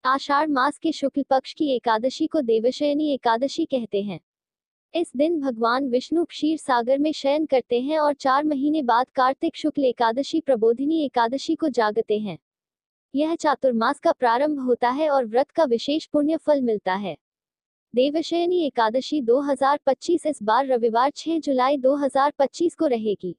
आषाढ़ मास के शुक्ल पक्ष की एकादशी को देवशयनी एकादशी कहते हैं। इस दिन भगवान विष्णु क्षीर सागर में शयन करते हैं और 4 महीने बाद कार्तिक शुक्ल एकादशी प्रबोधिनी एकादशी को जागते हैं। यह चातुर्मास का प्रारंभ होता है और व्रत का विशेष पुण्य फल मिलता है। देवशयनी एकादशी 2025 इस बार रविवार 6 जुलाई 2025 को रहेगी।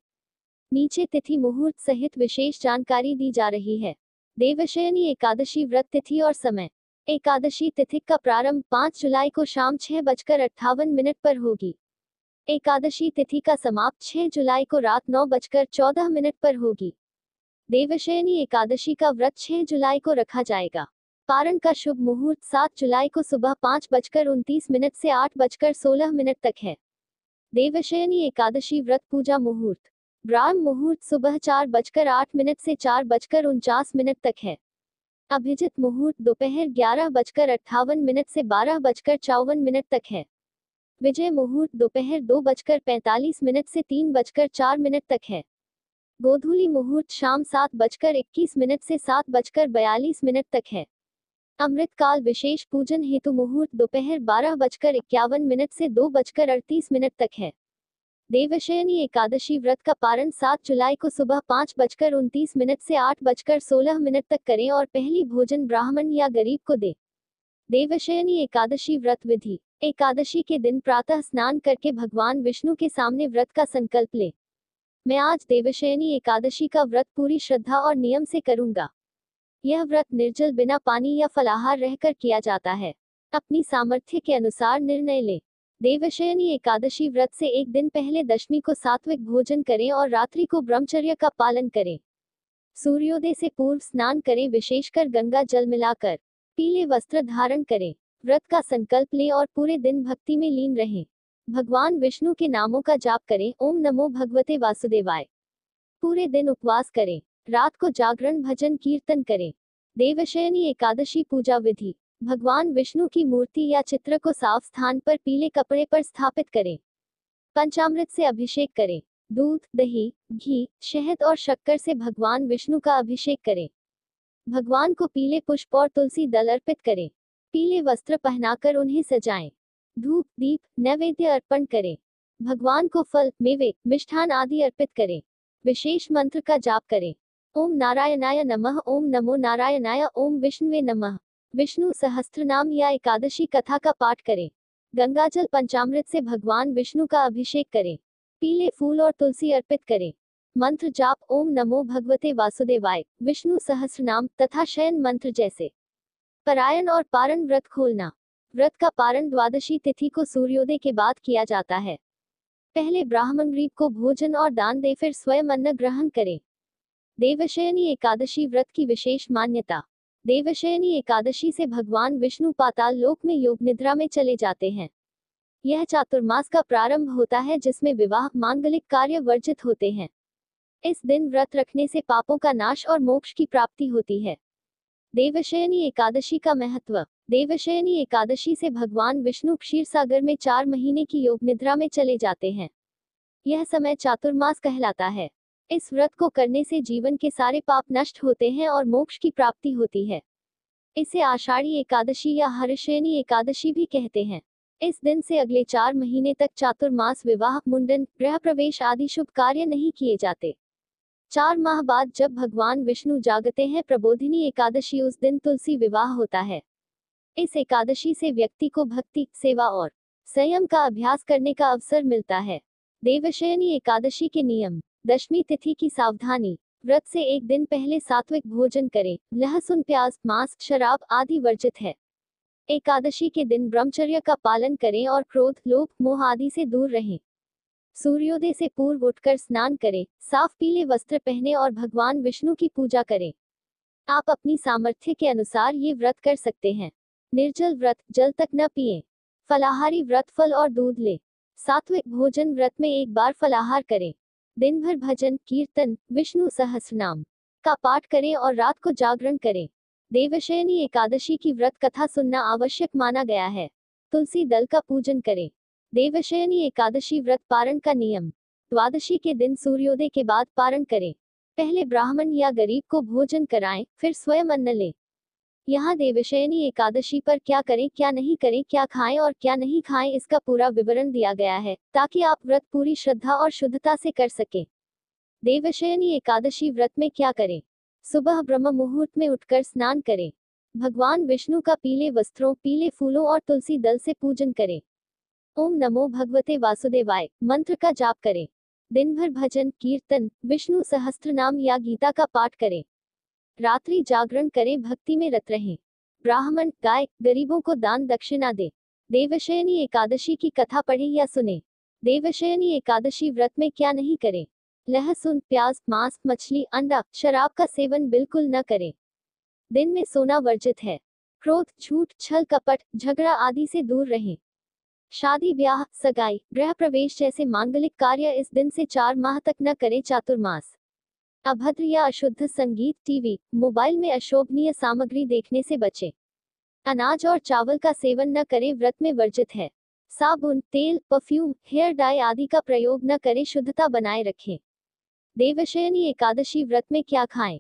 नीचे तिथि मुहूर्त सहित विशेष जानकारी दी जा रही है। देवशयनी एकादशी व्रत तिथि और समय। एकादशी तिथि का प्रारंभ 5 जुलाई को शाम 6:58 पर होगी। एकादशी तिथि का समाप्त 6 जुलाई को रात 9:14 पर होगी। देवशयनी एकादशी का व्रत 6 जुलाई को रखा जाएगा। पारण का शुभ मुहूर्त 7 जुलाई को सुबह 5:29 से 8:16 तक है। देवशयनी एकादशी व्रत पूजा मुहूर्त। ब्राह्म मुहूर्त सुबह 4:08 से 4:49 तक है। अभिजित मुहूर्त दोपहर 11:58 से 12:54 तक है। विजय मुहूर्त दोपहर 2:45 से 3:04 तक है। गोधूली मुहूर्त शाम 7:21 से 7:42 तक है। अमृत काल विशेष पूजन हेतु मुहूर्त दोपहर 12:51 से 2:38 तक है। देवशयनी एकादशी व्रत का पारण 7 जुलाई को सुबह 5:29 से 8:16 तक करें और पहली भोजन ब्राह्मण या गरीब को दें। देवशयनी एकादशी व्रत विधि। एकादशी के दिन प्रातः स्नान करके भगवान विष्णु के सामने व्रत का संकल्प लें। मैं आज देवशयनी एकादशी का व्रत पूरी श्रद्धा और नियम से करूंगा। यह व्रत निर्जल बिना पानी या फलाहार रहकर किया जाता है। अपनी सामर्थ्य के अनुसार निर्णय लें। देवशयनी एकादशी व्रत से एक दिन पहले दशमी को सात्विक भोजन करें और रात्रि को ब्रह्मचर्य का पालन करें। सूर्योदय से पूर्व स्नान करें, विशेषकर गंगा जल मिलाकर। पीले वस्त्र धारण करें। व्रत का संकल्प लें और पूरे दिन भक्ति में लीन रहें। भगवान विष्णु के नामों का जाप करें। ओम नमो भगवते वासुदेवाय। पूरे दिन उपवास करें। रात को जागरण भजन कीर्तन करें। देवशयनी एकादशी पूजा विधि। भगवान विष्णु की मूर्ति या चित्र को साफ स्थान पर पीले कपड़े पर स्थापित करें। पंचामृत से अभिषेक करें। दूध, दही, घी, शहद और शक्कर से भगवान विष्णु का अभिषेक करें। भगवान को पीले पुष्प और तुलसी दल अर्पित करें। पीले वस्त्र पहनाकर उन्हें सजाएं। धूप, दीप, नैवेद्य अर्पण करें। भगवान को फल, मेवे, मिष्ठान आदि अर्पित करें। विशेष मंत्र का जाप करें। ओम नारायणाय नमः। ओम नमो नारायणाय। ओम विष्णुवे नमः। विष्णु सहस्त्रनाम या एकादशी कथा का पाठ करें। गंगाजल पंचामृत से भगवान विष्णु का अभिषेक करें। पीले फूल और तुलसी अर्पित करें। मंत्र जाप ओम नमो भगवते वासुदेवाय, विष्णु सहस्त्रनाम तथा शयन मंत्र जैसे। परायण और पारण व्रत खोलना। व्रत का पारण द्वादशी तिथि को सूर्योदय के बाद किया जाता है। पहले ब्राह्मण गरीब को भोजन और दान दे, फिर स्वयं अन्न ग्रहण करें। देवशयनी एकादशी व्रत की विशेष मान्यता। देवशयनी एकादशी से भगवान विष्णु पाताल लोक में योग निद्रा में चले जाते हैं। यह चातुर्मास का प्रारंभ होता है जिसमें विवाह मांगलिक कार्य वर्जित होते हैं। इस दिन व्रत रखने से पापों का नाश और मोक्ष की प्राप्ति होती है। देवशयनी एकादशी का महत्व। देवशयनी एकादशी से भगवान विष्णु क्षीरसागर में 4 महीने की योग निद्रा में चले जाते हैं। यह समय चातुर्मास कहलाता है। इस व्रत को करने से जीवन के सारे पाप नष्ट होते हैं और मोक्ष की प्राप्ति होती है। इसे आषाढ़ी एकादशी या हर्षयनी एकादशी भी कहते हैं। इस दिन से अगले 4 महीने तक चातुर्मास विवाह, मुंडन, गृह प्रवेश आदि शुभ कार्य नहीं किए जाते। 4 माह बाद जब भगवान विष्णु जागते हैं प्रबोधिनी एकादशी, उस दिन तुलसी विवाह होता है। इस एकादशी से व्यक्ति को भक्ति, सेवा और संयम का अभ्यास करने का अवसर मिलता है। देवशयनी एकादशी के नियम। दशमी तिथि की सावधानी। व्रत से एक दिन पहले सात्विक भोजन करें। लहसुन, प्याज, मांस, शराब आदि वर्जित है। एकादशी के दिन ब्रह्मचर्य का पालन करें और क्रोध, लोभ, मोह आदि से दूर रहें। सूर्योदय से पूर्व उठकर स्नान करें। साफ पीले वस्त्र पहने और भगवान विष्णु की पूजा करें। आप अपनी सामर्थ्य के अनुसार ये व्रत कर सकते हैं। निर्जल व्रत। जल तक न पिएं। फलाहारी व्रत फल और दूध ले। सात्विक भोजन। व्रत में एक बार फलाहार करें। दिन भर भजन, कीर्तन, विष्णु सहस्रनाम का पाठ करें और रात को जागरण करें। देवशयनी एकादशी की व्रत कथा सुनना आवश्यक माना गया है। तुलसी दल का पूजन करें। देवशयनी एकादशी व्रत पारण का नियम। द्वादशी के दिन सूर्योदय के बाद पारण करें। पहले ब्राह्मण या गरीब को भोजन कराएं, फिर स्वयं अन्न लें। यहाँ देवशयनी एकादशी पर क्या करें, क्या नहीं करें, क्या खाएं और क्या नहीं खाएं, इसका पूरा विवरण दिया गया है ताकि आप व्रत पूरी श्रद्धा और शुद्धता से कर सकें। देवशयनी एकादशी व्रत में क्या करें? सुबह ब्रह्म मुहूर्त में उठकर स्नान करें। भगवान विष्णु का पीले वस्त्रों, पीले फूलों और तुलसी दल से पूजन करें। ओम नमो भगवते वासुदेवाय मंत्र का जाप करें। दिन भर भजन, कीर्तन, विष्णु सहस्त्रनाम या गीता का पाठ करें। रात्रि जागरण करें, भक्ति में रत रहें। ब्राह्मण, गाय, गरीबों को दान दक्षिणा दे। देवशयनी एकादशी की कथा पढ़ें या सुने। देवशयनी एकादशी व्रत में क्या नहीं करें? लहसुन, प्याज, मांस, मछली, अंडा, शराब का सेवन बिल्कुल न करें। दिन में सोना वर्जित है। क्रोध, झूठ, छल कपट, झगड़ा आदि से दूर रहें। शादी ब्याह, सगाई, गृह प्रवेश जैसे मांगलिक कार्य इस दिन से 4 माह तक न करें। चातुर्मास। अभद्र या अशुद्ध संगीत, टीवी, मोबाइल में अशोभनीय सामग्री देखने से बचें। अनाज और चावल का सेवन न करें, व्रत में वर्जित है। साबुन, तेल, परफ्यूम, हेयर डाई आदि का प्रयोग न करें, शुद्धता बनाए रखें। देवशयनी एकादशी व्रत में क्या खाएं?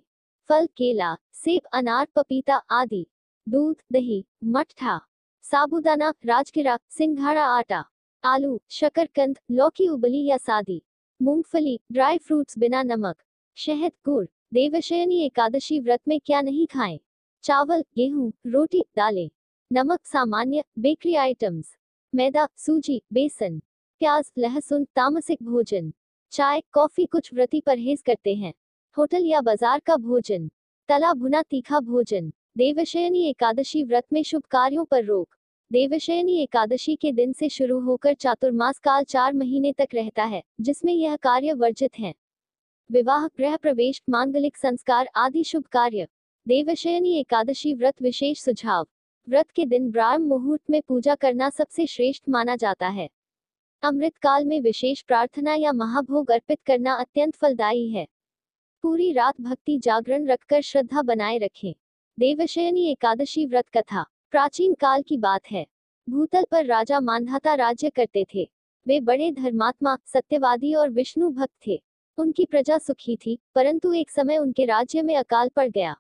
फल, केला, सेब, अनार, पपीता आदि। दूध, दही, मट्ठा, साबूदाना, राजगिरा, सिंघाड़ा आटा, आलू, शकरकंद, लौकी उबली या सादी, मूंगफली, ड्राई फ्रूट्स बिना नमक, शहद, गुड़। देवशयनी एकादशी व्रत में क्या नहीं खाएं? चावल, गेहूं, रोटी, दालें, नमक सामान्य, बेकरी आइटम्स, मैदा, सूजी, बेसन, प्याज, लहसुन, तामसिक भोजन, चाय, कॉफी। कुछ व्रती परहेज करते हैं। होटल या बाजार का भोजन, तला भुना तीखा भोजन। देवशयनी एकादशी व्रत में शुभ कार्यों पर रोक। देवशयनी एकादशी के दिन से शुरू होकर चातुर्मास काल 4 महीने तक रहता है, जिसमें यह कार्य वर्जित हैं। विवाह, गृह प्रवेश, मांगलिक संस्कार आदि शुभ कार्य। देवशयनी एकादशी व्रत विशेष सुझाव। व्रत के दिन ब्राह्म मुहूर्त में पूजा करना सबसे श्रेष्ठ माना जाता है। अमृत काल में विशेष प्रार्थना या महाभोग अर्पित करना अत्यंत फलदायी है। पूरी रात भक्ति जागरण रखकर श्रद्धा बनाए रखें। देवशयनी एकादशी व्रत कथा प्राचीन काल की बात है। भूतल पर राजा मांधाता राज्य करते थे। वे बड़े धर्मात्मा, सत्यवादी और विष्णु भक्त थे। उनकी प्रजा सुखी थी, परंतु एक समय उनके राज्य में अकाल पड़ गया।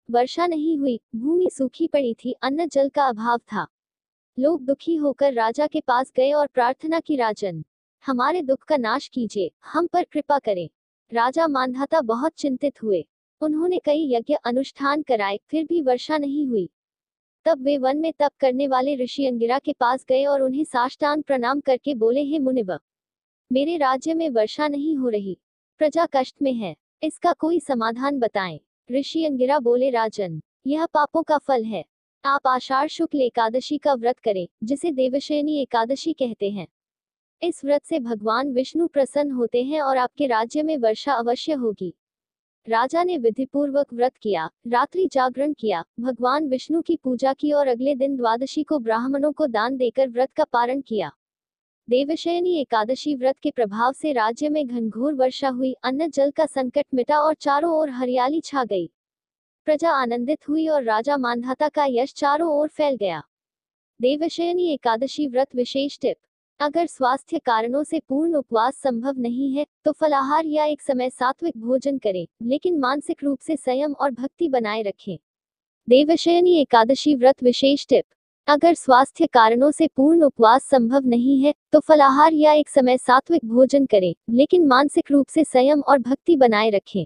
वर्षा नहीं हुई, भूमि सूखी पड़ी थी, अन्न जल का अभाव था। लोग दुखी होकर राजा के पास गए और प्रार्थना की, राजन, हमारे दुख का नाश कीजिए, हम पर कृपा करें। राजा मांधाता बहुत चिंतित हुए। उन्होंने कई यज्ञ अनुष्ठान कराए, फिर भी वर्षा नहीं हुई। तब वे वन में तप करने वाले ऋषि अंगिरा के पास गए और उन्हें साष्टांग प्रणाम करके बोले, हे मुनिवर, मेरे राज्य में वर्षा नहीं हो रही, प्रजा कष्ट में है, इसका कोई समाधान बताएं। ऋषि अंगिरा बोले, राजन, यह पापों का फल है। आप आषाढ़ शुक्ल एकादशी का व्रत करें, जिसे देवशयनी एकादशी कहते हैं। इस व्रत से भगवान विष्णु प्रसन्न होते हैं और आपके राज्य में वर्षा अवश्य होगी। राजा ने विधिपूर्वक व्रत किया, रात्रि जागरण किया, भगवान विष्णु की पूजा की और अगले दिन द्वादशी को ब्राह्मणों को दान देकर व्रत का पारण किया। देवशयनी एकादशी व्रत के प्रभाव से राज्य में घनघोर वर्षा हुई, अन्न जल का संकट मिटा और चारों ओर हरियाली छा गई। प्रजा आनंदित हुई और राजा मांधाता का यश चारों ओर फैल गया। देवशयनी एकादशी व्रत विशेष टिप। अगर स्वास्थ्य कारणों से पूर्ण उपवास संभव नहीं है, तो फलाहार या एक समय सात्विक भोजन करें, लेकिन मानसिक रूप से संयम और भक्ति बनाए रखें। देवशयनी एकादशी व्रत विशेष टिप। अगर स्वास्थ्य कारणों से पूर्ण उपवास संभव नहीं है, तो फलाहार या एक समय सात्विक भोजन करें, लेकिन मानसिक रूप से संयम और भक्ति बनाए रखें।